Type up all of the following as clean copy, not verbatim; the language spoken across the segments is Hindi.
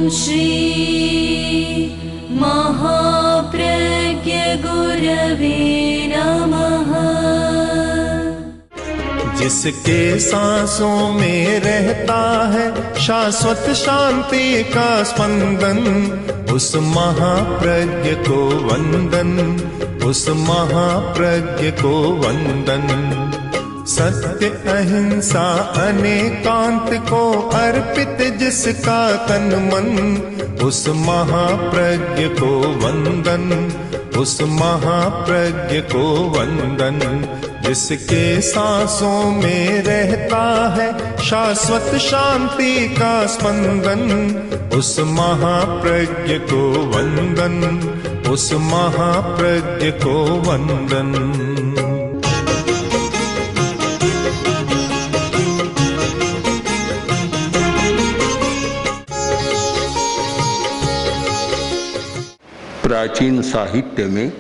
श्री महाप्रज्ञ गुरवे नमः। जिसके सांसों में रहता है शाश्वत शांति का स्पंदन, उस महाप्रज्ञ को वंदन, उस महाप्रज्ञ को वंदन। सत्य अहिंसा अनेकांत को अर्पित जिसका तन मन, उस महाप्रज्ञ को वंदन, उस महाप्रज्ञ को वंदन। जिसके सांसों में रहता है शाश्वत शांति का स्पंदन, उस महाप्रज्ञ को वंदन, उस महाप्रज्ञ को वंदन। प्राचीन साहित्य में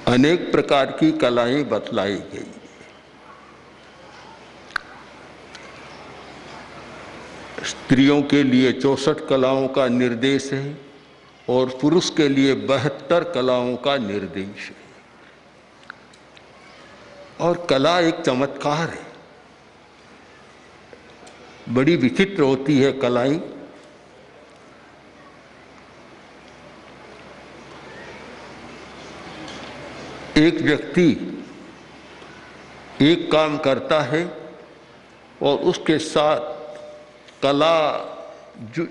अनेक प्रकार की कलाएं बतलाई गई। स्त्रियों के लिए 64 कलाओं का निर्देश है और पुरुष के लिए 72 कलाओं का निर्देश है। और कला एक चमत्कार है, बड़ी विचित्र होती है कलाएं। एक व्यक्ति एक काम करता है और उसके साथ कला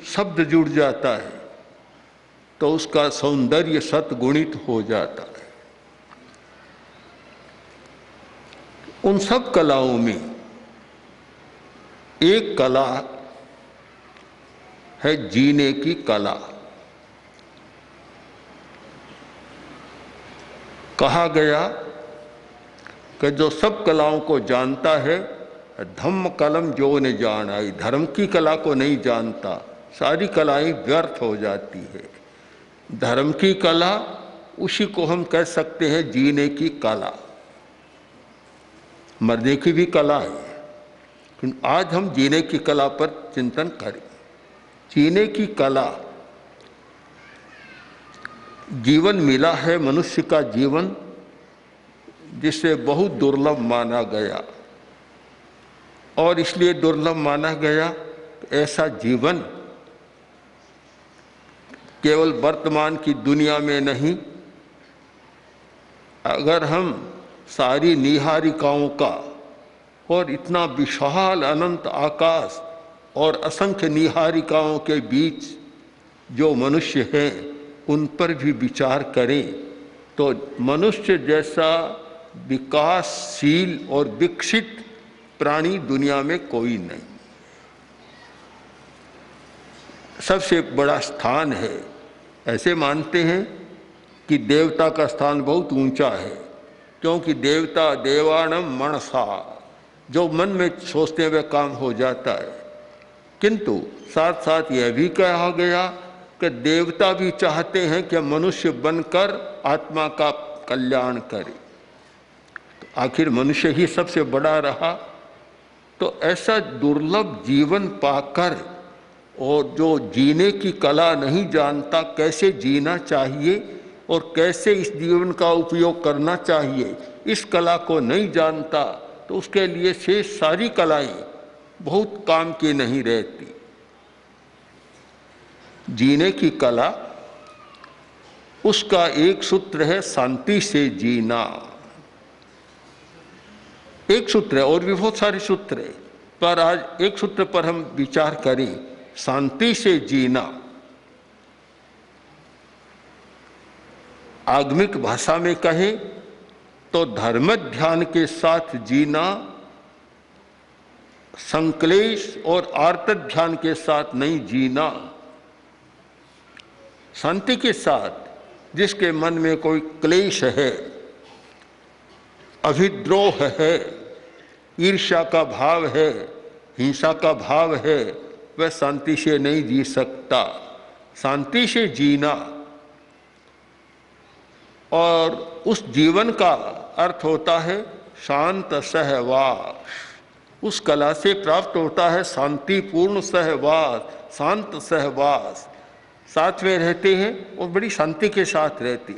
शब्द जुड़ जाता है तो उसका सौंदर्य सतगुणित हो जाता है। उन सब कलाओं में एक कला है जीने की कला। कहा गया कि जो सब कलाओं को जानता है, धम्म कलम जो ने जान आई, धर्म की कला को नहीं जानता सारी कलाएं व्यर्थ हो जाती है। धर्म की कला उसी को हम कह सकते हैं जीने की कला। मरने की भी कला है, आज हम जीने की कला पर चिंतन करें। जीने की कला, जीवन मिला है मनुष्य का जीवन जिसे बहुत दुर्लभ माना गया, और इसलिए दुर्लभ माना गया ऐसा जीवन केवल वर्तमान की दुनिया में नहीं, अगर हम सारी निहारिकाओं का और इतना विशाल अनंत आकाश और असंख्य निहारिकाओं के बीच जो मनुष्य हैं उन पर भी विचार करें तो मनुष्य जैसा विकासशील और विकसित प्राणी दुनिया में कोई नहीं। सबसे बड़ा स्थान है। ऐसे मानते हैं कि देवता का स्थान बहुत ऊंचा है, क्योंकि देवता देवाणम मनसा, जो मन में सोचते हुए काम हो जाता है। किंतु साथ साथ यह भी कहा गया कि देवता भी चाहते हैं कि मनुष्य बनकर आत्मा का कल्याण करे। तो आखिर मनुष्य ही सबसे बड़ा रहा। तो ऐसा दुर्लभ जीवन पाकर और जो जीने की कला नहीं जानता, कैसे जीना चाहिए और कैसे इस जीवन का उपयोग करना चाहिए, इस कला को नहीं जानता, तो उसके लिए शेष सारी कलाएं बहुत काम की नहीं रहती। जीने की कला, उसका एक सूत्र है शांति से जीना। एक सूत्र है, और भी बहुत सारे सूत्र है, पर आज एक सूत्र पर हम विचार करें, शांति से जीना। आगमिक भाषा में कहें तो धर्म ध्यान के साथ जीना, संक्लेश और आर्त ध्यान के साथ नहीं जीना। शांति के साथ जिसके मन में कोई क्लेश है, अभिद्रोह है, ईर्ष्या का भाव है, हिंसा का भाव है, वह शांति से नहीं जी सकता। शांति से जीना और उस जीवन का अर्थ होता है शांत सहवास। उस कला से प्राप्त होता है शांतिपूर्ण सहवास, शांत सहवास। साथ में रहते हैं और बड़ी शांति के साथ रहते,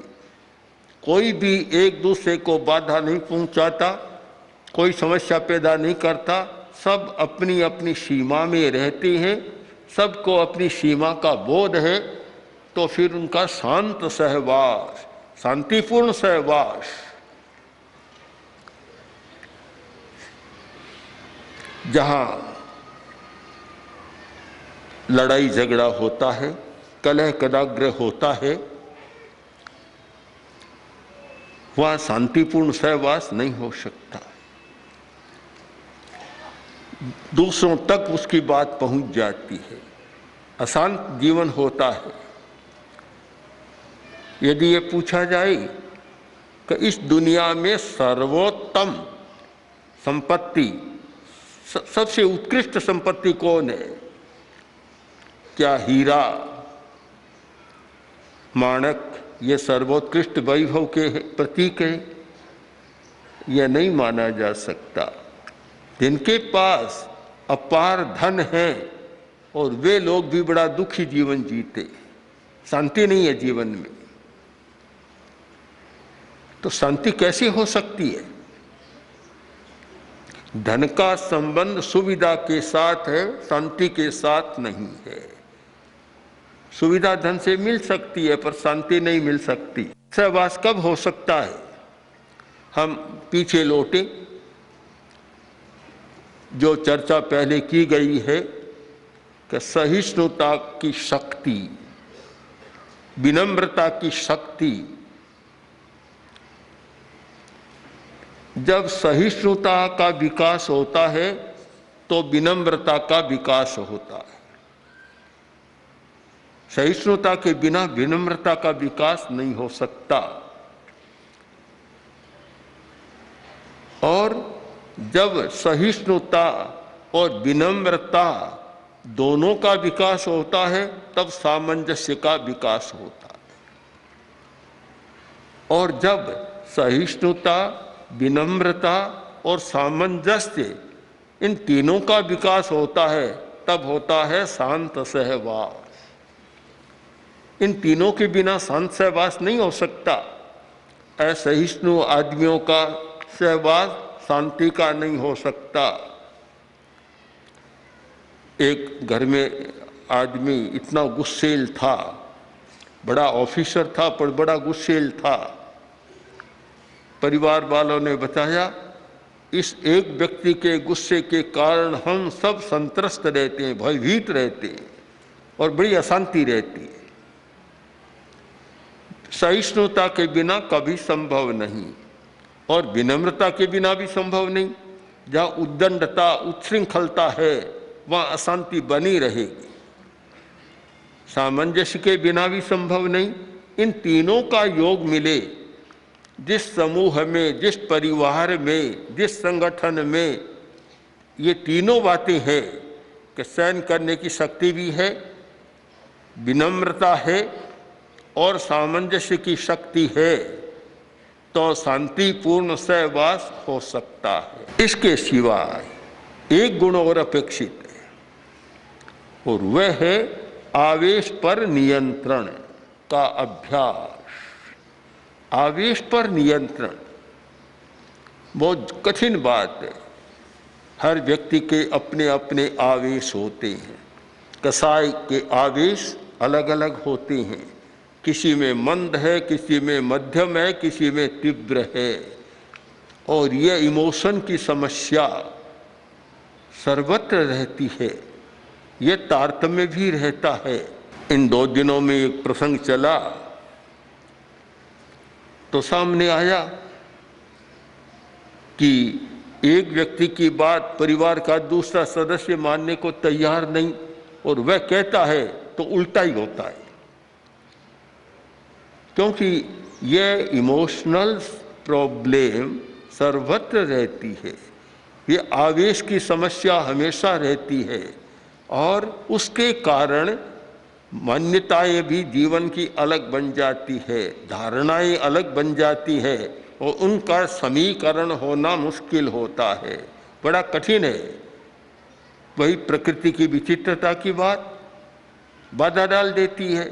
कोई भी एक दूसरे को बाधा नहीं पहुंचाता, कोई समस्या पैदा नहीं करता, सब अपनी अपनी सीमा में रहते हैं, सबको अपनी सीमा का बोध है। तो फिर उनका शांत सहवास, शांतिपूर्ण सहवास। जहाँ लड़ाई झगड़ा होता है, कलह कदाग्रह होता है, वहाँ शांतिपूर्ण सहवास नहीं हो सकता। दूसरों तक उसकी बात पहुंच जाती है, अशांत जीवन होता है। यदि ये पूछा जाए कि इस दुनिया में सर्वोत्तम संपत्ति, सबसे उत्कृष्ट संपत्ति कौन है? क्या हीरा माणक ये सर्वोत्कृष्ट वैभव के प्रतीक है? यह नहीं माना जा सकता। जिनके पास अपार धन है और वे लोग भी बड़ा दुखी जीवन जीते, शांति नहीं है जीवन में। तो शांति कैसे हो सकती है? धन का संबंध सुविधा के साथ है, शांति के साथ नहीं है। सुविधा धन से मिल सकती है पर शांति नहीं मिल सकती। सहवास कब हो सकता है? हम पीछे लौटे, जो चर्चा पहले की गई है कि सहिष्णुता की शक्ति, विनम्रता की शक्ति, जब सहिष्णुता का विकास होता है तो विनम्रता का विकास होता है। सहिष्णुता के बिना विनम्रता का विकास नहीं हो सकता। और जब सहिष्णुता और विनम्रता दोनों का विकास होता है तब सामंजस्य का विकास होता है। और जब सहिष्णुता, विनम्रता और सामंजस्य इन तीनों का विकास होता है तब होता है शांत सहवास। इन तीनों के बिना शांत सहवास नहीं हो सकता। असहिष्णु आदमियों का सहवास शांति का नहीं हो सकता। एक घर में आदमी इतना गुस्सेल था, बड़ा ऑफिसर था पर बड़ा गुस्सेल था। परिवार वालों ने बताया, इस एक व्यक्ति के गुस्से के कारण हम सब संत्रस्त रहते हैं, भयभीत रहते हैं और बड़ी अशांति रहती है। सहिष्णुता के बिना कभी संभव नहीं और विनम्रता के बिना भी संभव नहीं। जहाँ उद्दंडता, उच्छृंखलता है वहाँ अशांति बनी रहेगी। सामंजस्य के बिना भी संभव नहीं। इन तीनों का योग मिले, जिस समूह में, जिस परिवार में, जिस संगठन में ये तीनों बातें हैं कि सहन करने की शक्ति भी है, विनम्रता है और सामंजस्य की शक्ति है, तो शांतिपूर्ण सहवास हो सकता है। इसके सिवाय एक गुण और अपेक्षित है और वह है आवेश पर नियंत्रण का अभ्यास। आवेश पर नियंत्रण बहुत कठिन बात है। हर व्यक्ति के अपने अपने आवेश होते हैं। कसाई के आवेश अलग अलग होते हैं। किसी में मंद है, किसी में मध्यम है, किसी में तीव्र है। और यह इमोशन की समस्या सर्वत्र रहती है। यह तारतम्य भी रहता है। इन 2 दिनों में एक प्रसंग चला तो सामने आया कि एक व्यक्ति की बात परिवार का दूसरा सदस्य मानने को तैयार नहीं और वह कहता है तो उल्टा ही होता है। क्योंकि यह इमोशनल प्रॉब्लम सर्वत्र रहती है। ये आवेश की समस्या हमेशा रहती है और उसके कारण मान्यताएं भी जीवन की अलग बन जाती है, धारणाएं अलग बन जाती है और उनका समीकरण होना मुश्किल होता है। बड़ा कठिन है। वही प्रकृति की विचित्रता की बात बाधा डाल देती है,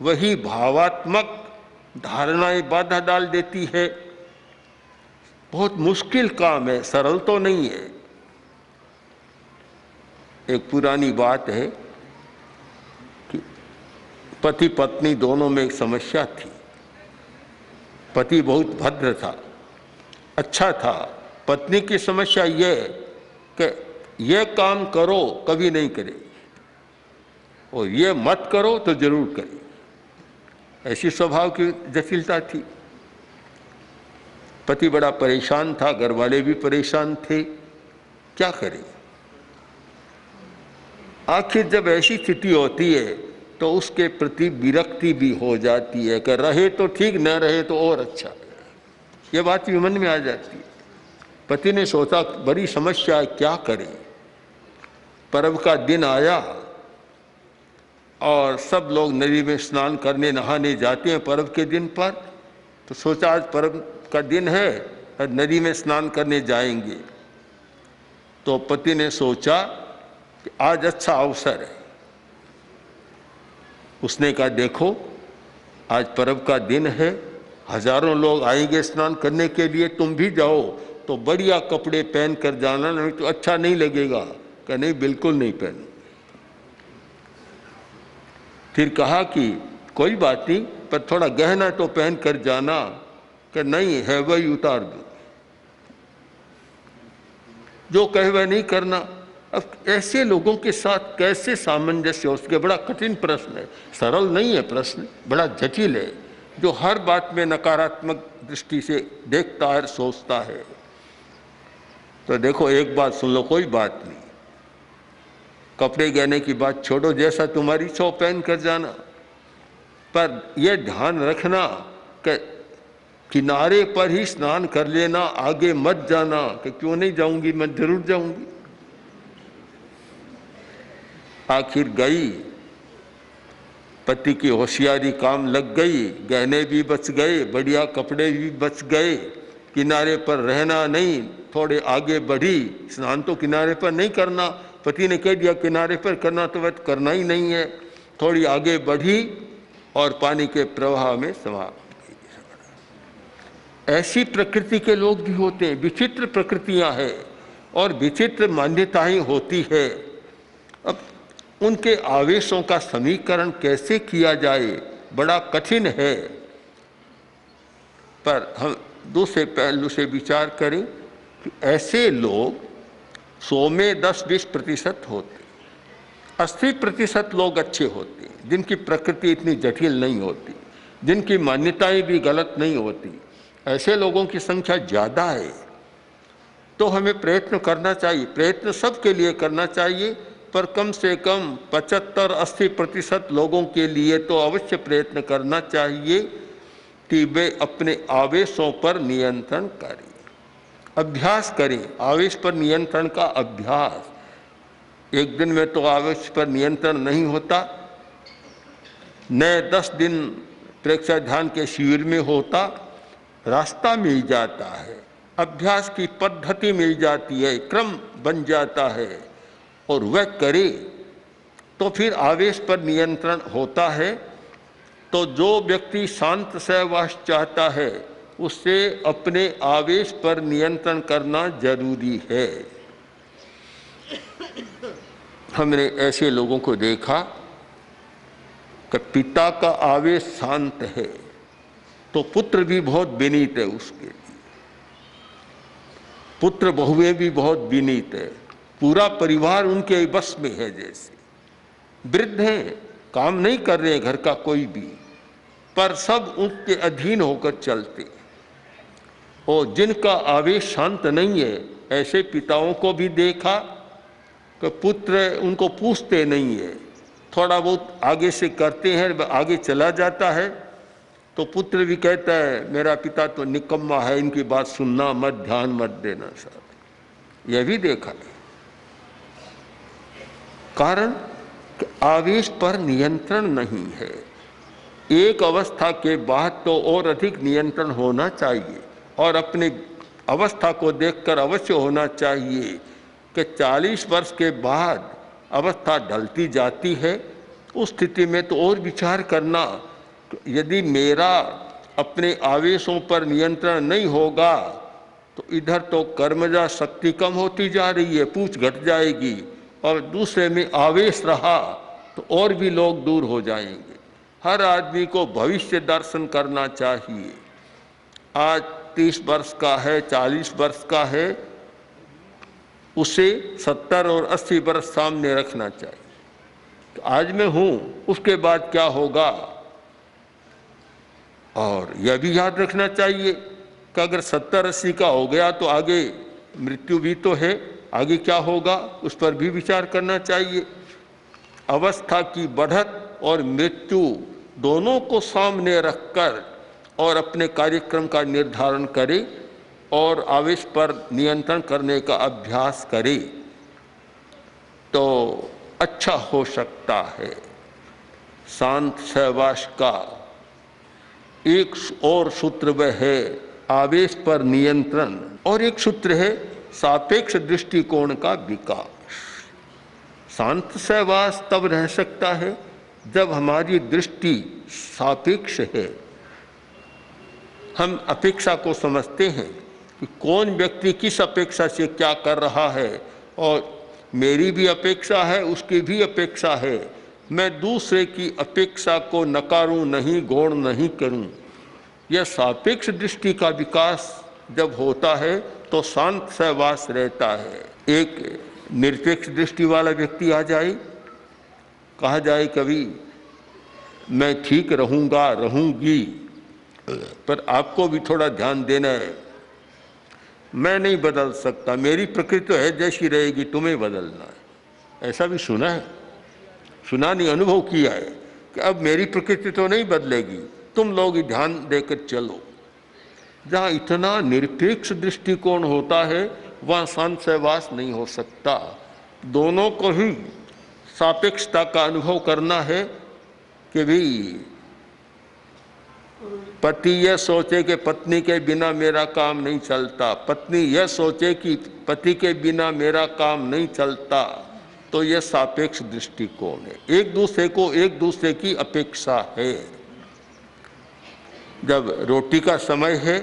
वही भावात्मक धारणाएं बाधा डाल देती है। बहुत मुश्किल काम है, सरल तो नहीं है। एक पुरानी बात है कि पति पत्नी दोनों में एक समस्या थी। पति बहुत भद्र था, अच्छा था। पत्नी की समस्या यह कि यह काम करो कभी नहीं करे और ये मत करो तो जरूर करे। ऐसी स्वभाव की जटिलता थी। पति बड़ा परेशान था, घर वाले भी परेशान थे, क्या करें। आखिर जब ऐसी स्थिति होती है तो उसके प्रति विरक्ति भी हो जाती है कि रहे तो ठीक, न रहे तो और अच्छा। ये बात भी मन में आ जाती है। पति ने सोचा बड़ी समस्या है, क्या करें। पर्व का दिन आया और सब लोग नदी में स्नान करने नहाने जाते हैं पर्व के दिन पर। तो सोचा आज पर्व का दिन है, नदी में स्नान करने जाएंगे। तो पति ने सोचा कि आज अच्छा अवसर है। उसने कहा देखो आज पर्व का दिन है, हजारों लोग आएंगे स्नान करने के लिए, तुम भी जाओ तो बढ़िया कपड़े पहन कर जाना, नहीं तो अच्छा नहीं लगेगा। कहा नहीं, बिल्कुल नहीं पहन। फिर कहा कि कोई बात नहीं, पर थोड़ा गहना तो पहन कर जाना। कि नहीं है वही उतार दो, जो कहे वह नहीं करना। अब ऐसे लोगों के साथ कैसे सामंजस्य हो सके, बड़ा कठिन प्रश्न है। सरल नहीं है प्रश्न, बड़ा जटिल है। जो हर बात में नकारात्मक दृष्टि से देखता है, सोचता है। तो देखो एक बात सुन लो, कोई बात नहीं, कपड़े गहने की बात छोड़ो, जैसा तुम्हारी इच्छा पहन कर जाना। पर यह ध्यान रखना कि किनारे पर ही स्नान कर लेना, आगे मत जाना। कि क्यों नहीं जाऊंगी, मैं जरूर जाऊंगी। आखिर गई, पति की होशियारी काम लग गई, गहने भी बच गए, बढ़िया कपड़े भी बच गए। किनारे पर रहना नहीं, थोड़े आगे बढ़ी। स्नान तो किनारे पर नहीं करना, पति ने कह दिया किनारे पर करना, तो वह करना ही नहीं है। थोड़ी आगे बढ़ी और पानी के प्रवाह में समा गई। ऐसी प्रकृति के लोग भी होते हैं, विचित्र प्रकृतियां हैं और विचित्र मान्यताएं होती है। अब उनके आवेशों का समीकरण कैसे किया जाए, बड़ा कठिन है। पर हम दूसरे पहलू से विचार करें कि ऐसे लोग 100 में 10-20% होते, 80% लोग अच्छे होते हैं, जिनकी प्रकृति इतनी जटिल नहीं होती, जिनकी मान्यताएं भी गलत नहीं होती। ऐसे लोगों की संख्या ज़्यादा है। तो हमें प्रयत्न करना चाहिए, प्रयत्न सबके लिए करना चाहिए, पर कम से कम 75-80% लोगों के लिए तो अवश्य प्रयत्न करना चाहिए कि वे अपने आवेशों पर नियंत्रण करें, अभ्यास करें। आवेश पर नियंत्रण का अभ्यास, एक दिन में तो आवेश पर नियंत्रण नहीं होता, न 10 दिन प्रेक्षक ध्यान के शिविर में होता। रास्ता मिल जाता है, अभ्यास की पद्धति मिल जाती है, क्रम बन जाता है और वह करे तो फिर आवेश पर नियंत्रण होता है। तो जो व्यक्ति शांत सहवास चाहता है उससे अपने आवेश पर नियंत्रण करना जरूरी है। हमने ऐसे लोगों को देखा कि पिता का आवेश शांत है तो पुत्र भी बहुत विनीत है उसके लिए, पुत्र बहुएं भी बहुत विनीत है, पूरा परिवार उनके बस में है। जैसे वृद्ध हैं, काम नहीं कर रहे हैं घर का कोई भी, पर सब उनके अधीन होकर चलते। और जिनका आवेश शांत नहीं है, ऐसे पिताओं को भी देखा कि पुत्र उनको पूछते नहीं है, थोड़ा बहुत आगे से करते हैं, आगे चला जाता है तो पुत्र भी कहता है मेरा पिता तो निकम्मा है, इनकी बात सुनना मत, ध्यान मत देना। साहब यह भी देखा है। कारण कि आवेश पर नियंत्रण नहीं है। एक अवस्था के बाद तो और अधिक नियंत्रण होना चाहिए और अपनी अवस्था को देखकर अवश्य होना चाहिए कि 40 वर्ष के बाद अवस्था ढलती जाती है, उस स्थिति में तो और विचार करना, यदि मेरा अपने आवेशों पर नियंत्रण नहीं होगा तो इधर तो कर्मजा शक्ति कम होती जा रही है, पूछ घट जाएगी, और दूसरे में आवेश रहा तो और भी लोग दूर हो जाएंगे। हर आदमी को भविष्य दर्शन करना चाहिए। आज 30 वर्ष का है, 40 वर्ष का है, उसे 70 और 80 वर्ष सामने रखना चाहिए। तो आज मैं हूं, उसके बाद क्या होगा। और यह भी याद रखना चाहिए कि अगर 70-80 का हो गया तो आगे मृत्यु भी तो है, आगे क्या होगा उस पर भी विचार करना चाहिए। अवस्था की बढ़त और मृत्यु दोनों को सामने रखकर और अपने कार्यक्रम का निर्धारण करे और आवेश पर नियंत्रण करने का अभ्यास करे तो अच्छा हो सकता है। शांत सहवास का एक और सूत्र वह है आवेश पर नियंत्रण, और एक सूत्र है सापेक्ष दृष्टिकोण का विकास। शांत सहवास तब रह सकता है जब हमारी दृष्टि सापेक्ष है। हम अपेक्षा को समझते हैं कि कौन व्यक्ति किस अपेक्षा से क्या कर रहा है, और मेरी भी अपेक्षा है, उसकी भी अपेक्षा है। मैं दूसरे की अपेक्षा को नकारूं नहीं, गौण नहीं करूं। यह सापेक्ष दृष्टि का विकास जब होता है तो शांत सहवास रहता है। एक निरपेक्ष दृष्टि वाला व्यक्ति आ जाए, कहा जाए कभी मैं ठीक रहूँगा, रहूँगी, पर आपको भी थोड़ा ध्यान देना है, मैं नहीं बदल सकता, मेरी प्रकृति तो है जैसी रहेगी, तुम्हें बदलना है। ऐसा भी सुना है, सुना नहीं, अनुभव किया है कि अब मेरी प्रकृति तो नहीं बदलेगी, तुम लोग ही ध्यान देकर चलो। जहाँ इतना निरपेक्ष दृष्टिकोण होता है वहाँ शांत सहवास नहीं हो सकता। दोनों को ही सापेक्षता का अनुभव करना है कि भाई पति यह सोचे कि पत्नी के बिना मेरा काम नहीं चलता, पत्नी यह सोचे कि पति के बिना मेरा काम नहीं चलता, तो यह सापेक्ष दृष्टिकोण है। एक दूसरे को एक दूसरे की अपेक्षा है। जब रोटी का समय है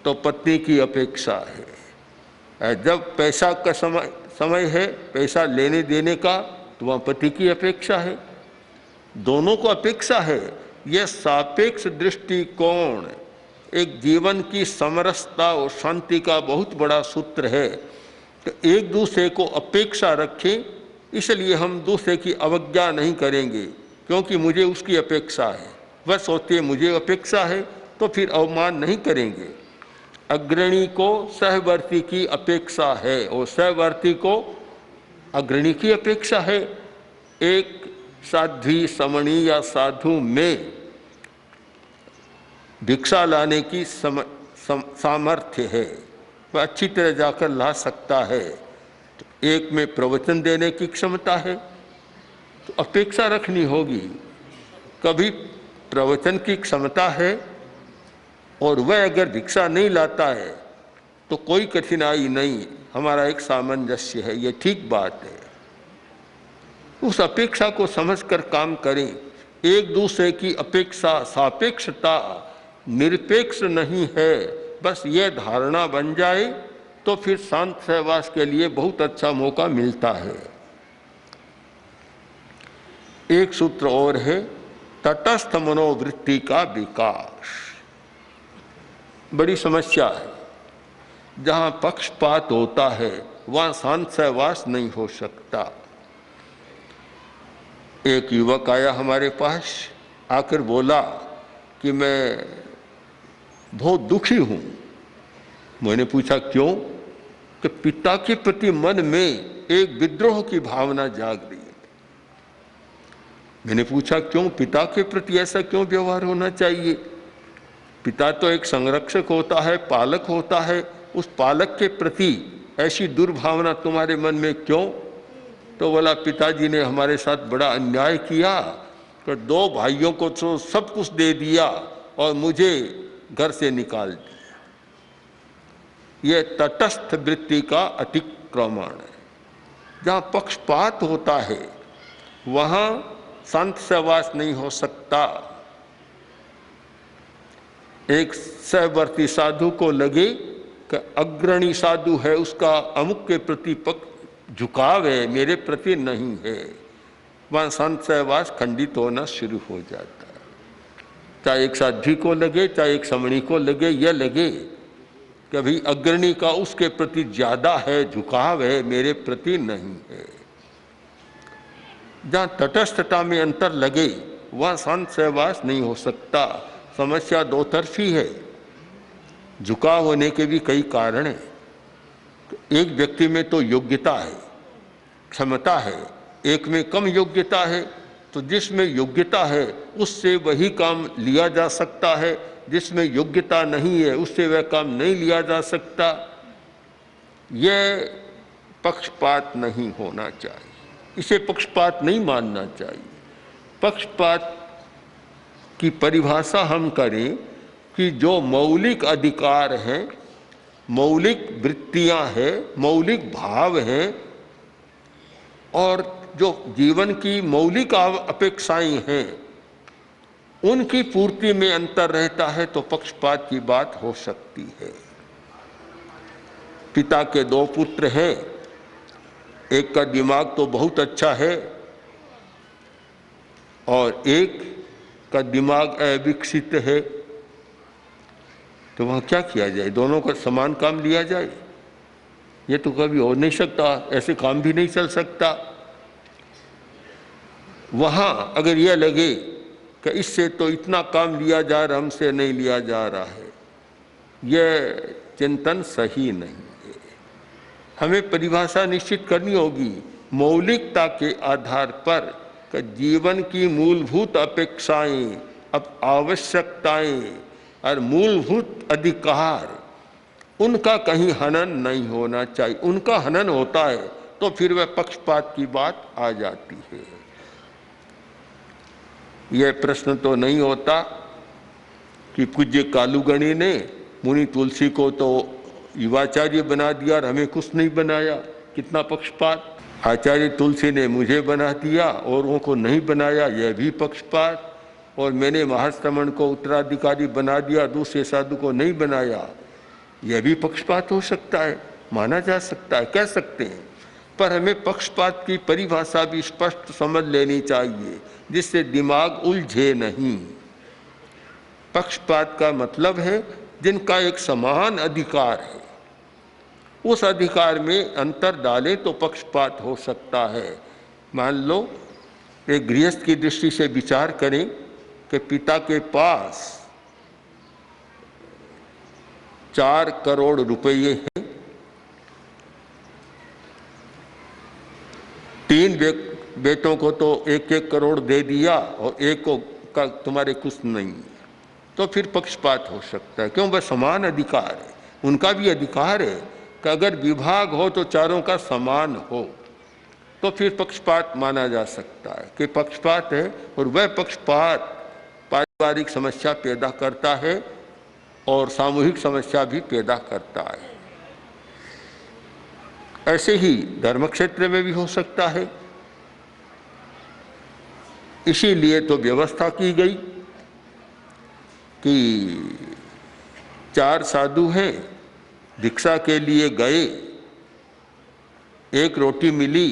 तो पत्नी की अपेक्षा है, जब पैसा का समय है, पैसा लेने देने का, तो वहाँ पति की अपेक्षा है। दोनों को अपेक्षा है। यह सापेक्ष दृष्टिकोण एक जीवन की समरसता और शांति का बहुत बड़ा सूत्र है। तो एक दूसरे को अपेक्षा रखें, इसलिए हम दूसरे की अवज्ञा नहीं करेंगे, क्योंकि मुझे उसकी अपेक्षा है, वह सोचती है मुझे अपेक्षा है, तो फिर अवमान नहीं करेंगे। अग्रणी को सहवर्ती की अपेक्षा है और सहवर्ती को अग्रणी की अपेक्षा है। एक साध्वी समणी या साधु में भिक्षा लाने की सामर्थ्य है, वह अच्छी तरह जाकर ला सकता है। तो एक में प्रवचन देने की क्षमता है, तो अपेक्षा रखनी होगी। कभी प्रवचन की क्षमता है और वह अगर भिक्षा नहीं लाता है तो कोई कठिनाई नहीं, हमारा एक सामंजस्य है, ये ठीक बात है। उस अपेक्षा को समझकर काम करें। एक दूसरे की अपेक्षा, सापेक्षता निरपेक्ष नहीं है, बस ये धारणा बन जाए तो फिर शांत सहवास के लिए बहुत अच्छा मौका मिलता है। एक सूत्र और है तटस्थ मनोवृत्ति का विकास। बड़ी समस्या है, जहाँ पक्षपात होता है वहाँ शांत सहवास नहीं हो सकता। एक युवक आया हमारे पास, आकर बोला कि मैं बहुत दुखी हूँ। मैंने पूछा क्यों? कि पिता के प्रति मन में एक विद्रोह की भावना जाग रही है। मैंने पूछा क्यों, पिता के प्रति ऐसा क्यों व्यवहार होना चाहिए? पिता तो एक संरक्षक होता है, पालक होता है, उस पालक के प्रति ऐसी दुर्भावना तुम्हारे मन में क्यों? तो बोला पिताजी ने हमारे साथ बड़ा अन्याय किया, तो 2 भाइयों को तो सब कुछ दे दिया और मुझे घर से निकाल दिया। ये तटस्थ वृत्ति का अतिक्रमण है। जहाँ पक्षपात होता है वहाँ संत सहवास नहीं हो सकता। एक सहवर्ती साधु को लगे कि अग्रणी साधु है, उसका अमुक के प्रति झुकाव है, मेरे प्रति नहीं है, वहाँ संत सहवास खंडित होना शुरू हो जाता है। चाहे एक साध्वी को लगे, चाहे एक समणी को लगे, यह लगे कि भाई अग्रणी का उसके प्रति ज्यादा है, झुकाव है, मेरे प्रति नहीं है। जहाँ तटस्थता में अंतर लगे वहाँ संत सहवास नहीं हो सकता। समस्या दो तरफी है। झुकाव होने के भी कई कारण हैं। एक व्यक्ति में तो योग्यता है, क्षमता है, एक में कम योग्यता है, तो जिसमें योग्यता है उससे वही काम लिया जा सकता है, जिसमें योग्यता नहीं है उससे वह काम नहीं लिया जा सकता। यह पक्षपात नहीं होना चाहिए, इसे पक्षपात नहीं मानना चाहिए। पक्षपात की परिभाषा हम करें कि जो मौलिक अधिकार हैं, मौलिक वृत्तियां हैं, मौलिक भाव हैं और जो जीवन की मौलिक अपेक्षाएं हैं, उनकी पूर्ति में अंतर रहता है तो पक्षपात की बात हो सकती है। पिता के दो पुत्र हैं, एक का दिमाग तो बहुत अच्छा है और एक का दिमाग अविकसित है, तो वहाँ क्या किया जाए? दोनों का समान काम लिया जाए? ये तो कभी हो नहीं सकता, ऐसे काम भी नहीं चल सकता। वहाँ अगर यह लगे कि इससे तो इतना काम लिया जा रहा, हमसे नहीं लिया जा रहा है, यह चिंतन सही नहीं है। हमें परिभाषा निश्चित करनी होगी मौलिकता के आधार पर कि जीवन की मूलभूत अपेक्षाएं, अब आवश्यकताएं और मूलभूत अधिकार, उनका कहीं हनन नहीं होना चाहिए। उनका हनन होता है तो फिर वह पक्षपात की बात आ जाती है। यह प्रश्न तो नहीं होता कि पूज्य कालूगणी ने मुनि तुलसी को तो युवाचार्य बना दिया और हमें कुछ नहीं बनाया। कितना पक्षपात! आचार्य तुलसी ने मुझे बना दिया औरों को नहीं बनाया, यह भी पक्षपात। और मैंने महाश्रमण को उत्तराधिकारी बना दिया, दूसरे साधु को नहीं बनाया, यह भी पक्षपात हो सकता है, माना जा सकता है, कह सकते हैं। पर हमें पक्षपात की परिभाषा भी स्पष्ट समझ लेनी चाहिए जिससे दिमाग उलझे नहीं। पक्षपात का मतलब है जिनका एक समान अधिकार है, उस अधिकार में अंतर डाले तो पक्षपात हो सकता है। मान लो एक गृहस्थ की दृष्टि से विचार करें कि पिता के पास 4 करोड़ रुपये हैं, 3 बेटों को तो 1-1 करोड़ दे दिया और एक को का तुम्हारे कुछ नहीं, तो फिर पक्षपात हो सकता है। क्यों? वह समान अधिकार है, उनका भी अधिकार है कि अगर विभाग हो तो चारों का समान हो, तो फिर पक्षपात माना जा सकता है कि पक्षपात है। और वह पक्षपात पारिवारिक समस्या पैदा करता है और सामूहिक समस्या भी पैदा करता है। ऐसे ही धर्म क्षेत्र में भी हो सकता है। इसीलिए तो व्यवस्था की गई कि 4 साधु हैं, भिक्षा के लिए गए, 1 रोटी मिली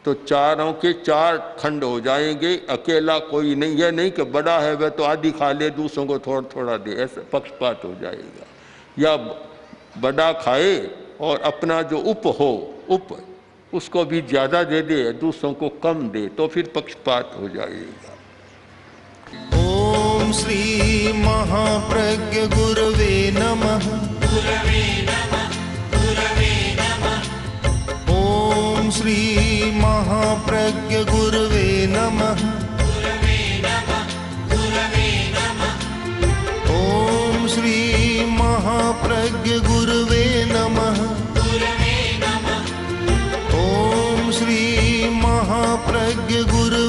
तो चारों के 4 खंड हो जाएंगे, अकेला कोई नहीं। यह नहीं कि बड़ा है वह तो आधी खा ले, दूसरों को थोड़ा थोड़ा दे, ऐसा पक्षपात हो जाएगा। या बड़ा खाए और अपना जो उप उसको भी ज़्यादा दे दे, दूसरों को कम दे, तो फिर पक्षपात हो जाएगा। ओम श्री महाप्रज्ञ गुरवे नमः। गुरवे नमः, गुरवे नमः। ओम श्री महाप्रज्ञ गुरवे नमः। गुरवे नमः, गुरवे नमः। ओम श्री महाप्रज्ञ गुरवे नमः। गुरवे नमः। ओम श्री महाप्रज्ञ गुरवे